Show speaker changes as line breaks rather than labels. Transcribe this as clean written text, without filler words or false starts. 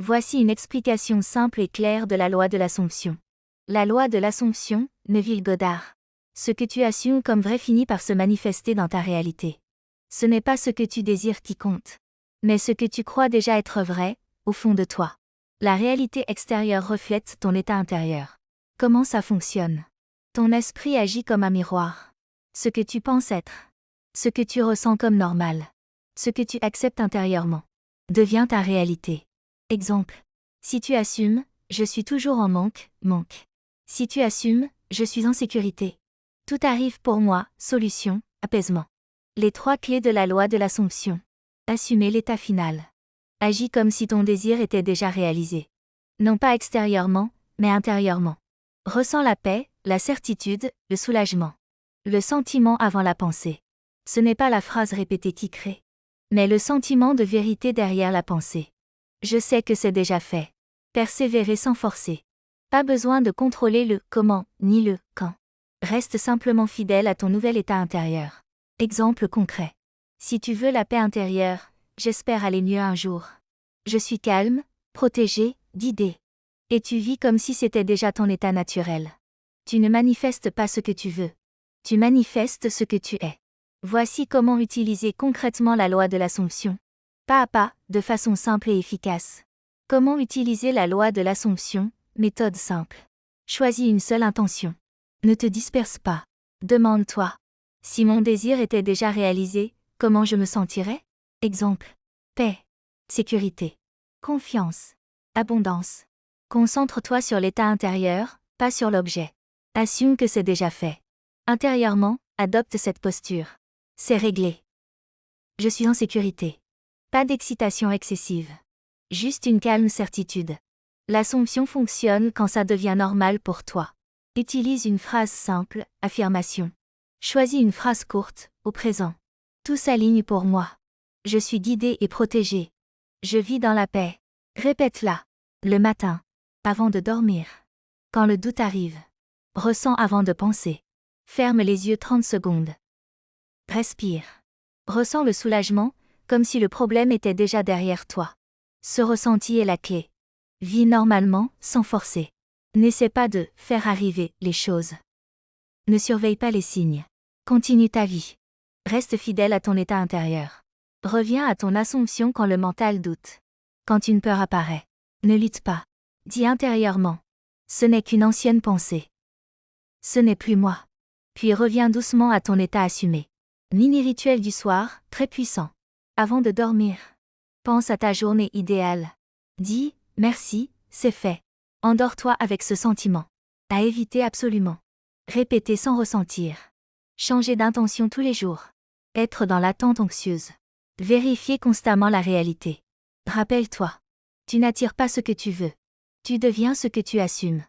Voici une explication simple et claire de la loi de l'Assomption. La loi de l'Assomption, Neville Goddard. Ce que tu assumes comme vrai finit par se manifester dans ta réalité. Ce n'est pas ce que tu désires qui compte, mais ce que tu crois déjà être vrai, au fond de toi. La réalité extérieure reflète ton état intérieur. Comment ça fonctionne? Ton esprit agit comme un miroir. Ce que tu penses être, ce que tu ressens comme normal, ce que tu acceptes intérieurement, devient ta réalité. Exemple. Si tu assumes, je suis toujours en manque. Si tu assumes, je suis en sécurité. Tout arrive pour moi, solution, apaisement. Les 3 clés de la loi de l'Assomption. Assumer l'état final. Agis comme si ton désir était déjà réalisé. Non pas extérieurement, mais intérieurement. Ressens la paix, la certitude, le soulagement. Le sentiment avant la pensée. Ce n'est pas la phrase répétée qui crée, mais le sentiment de vérité derrière la pensée. Je sais que c'est déjà fait. Persévérer sans forcer. Pas besoin de contrôler le comment, ni le quand. Reste simplement fidèle à ton nouvel état intérieur. Exemple concret. Si tu veux la paix intérieure, j'espère aller mieux un jour. Je suis calme, protégé, guidé. Et tu vis comme si c'était déjà ton état naturel. Tu ne manifestes pas ce que tu veux. Tu manifestes ce que tu es. Voici comment utiliser concrètement la loi de l'Assomption. Pas à pas, de façon simple et efficace. Comment utiliser la loi de l'Assomption? Méthode simple. Choisis une seule intention. Ne te disperse pas. Demande-toi. Si mon désir était déjà réalisé, comment je me sentirais? Exemple. Paix. Sécurité. Confiance. Abondance. Concentre-toi sur l'état intérieur, pas sur l'objet. Assume que c'est déjà fait. Intérieurement, adopte cette posture. C'est réglé. Je suis en sécurité. Pas d'excitation excessive. Juste une calme certitude. L'Assomption fonctionne quand ça devient normal pour toi. Utilise une phrase simple, affirmation. Choisis une phrase courte, au présent. Tout s'aligne pour moi. Je suis guidé et protégé. Je vis dans la paix. Répète-la. Le matin. Avant de dormir. Quand le doute arrive. Ressens avant de penser. Ferme les yeux 30 secondes. Respire. Ressens le soulagement, comme si le problème était déjà derrière toi. Ce ressenti est la clé. Vis normalement, sans forcer. N'essaie pas de « faire arriver » les choses. Ne surveille pas les signes. Continue ta vie. Reste fidèle à ton état intérieur. Reviens à ton Assomption quand le mental doute. Quand une peur apparaît. Ne lutte pas. Dis intérieurement. Ce n'est qu'une ancienne pensée. Ce n'est plus moi. Puis reviens doucement à ton état assumé. Mini rituel du soir, très puissant. Avant de dormir. Pense à ta journée idéale. Dis « merci, c'est fait ». Endors-toi avec ce sentiment. À éviter absolument. Répéter sans ressentir. Changer d'intention tous les jours. Être dans l'attente anxieuse. Vérifier constamment la réalité. Rappelle-toi. Tu n'attires pas ce que tu veux. Tu deviens ce que tu assumes.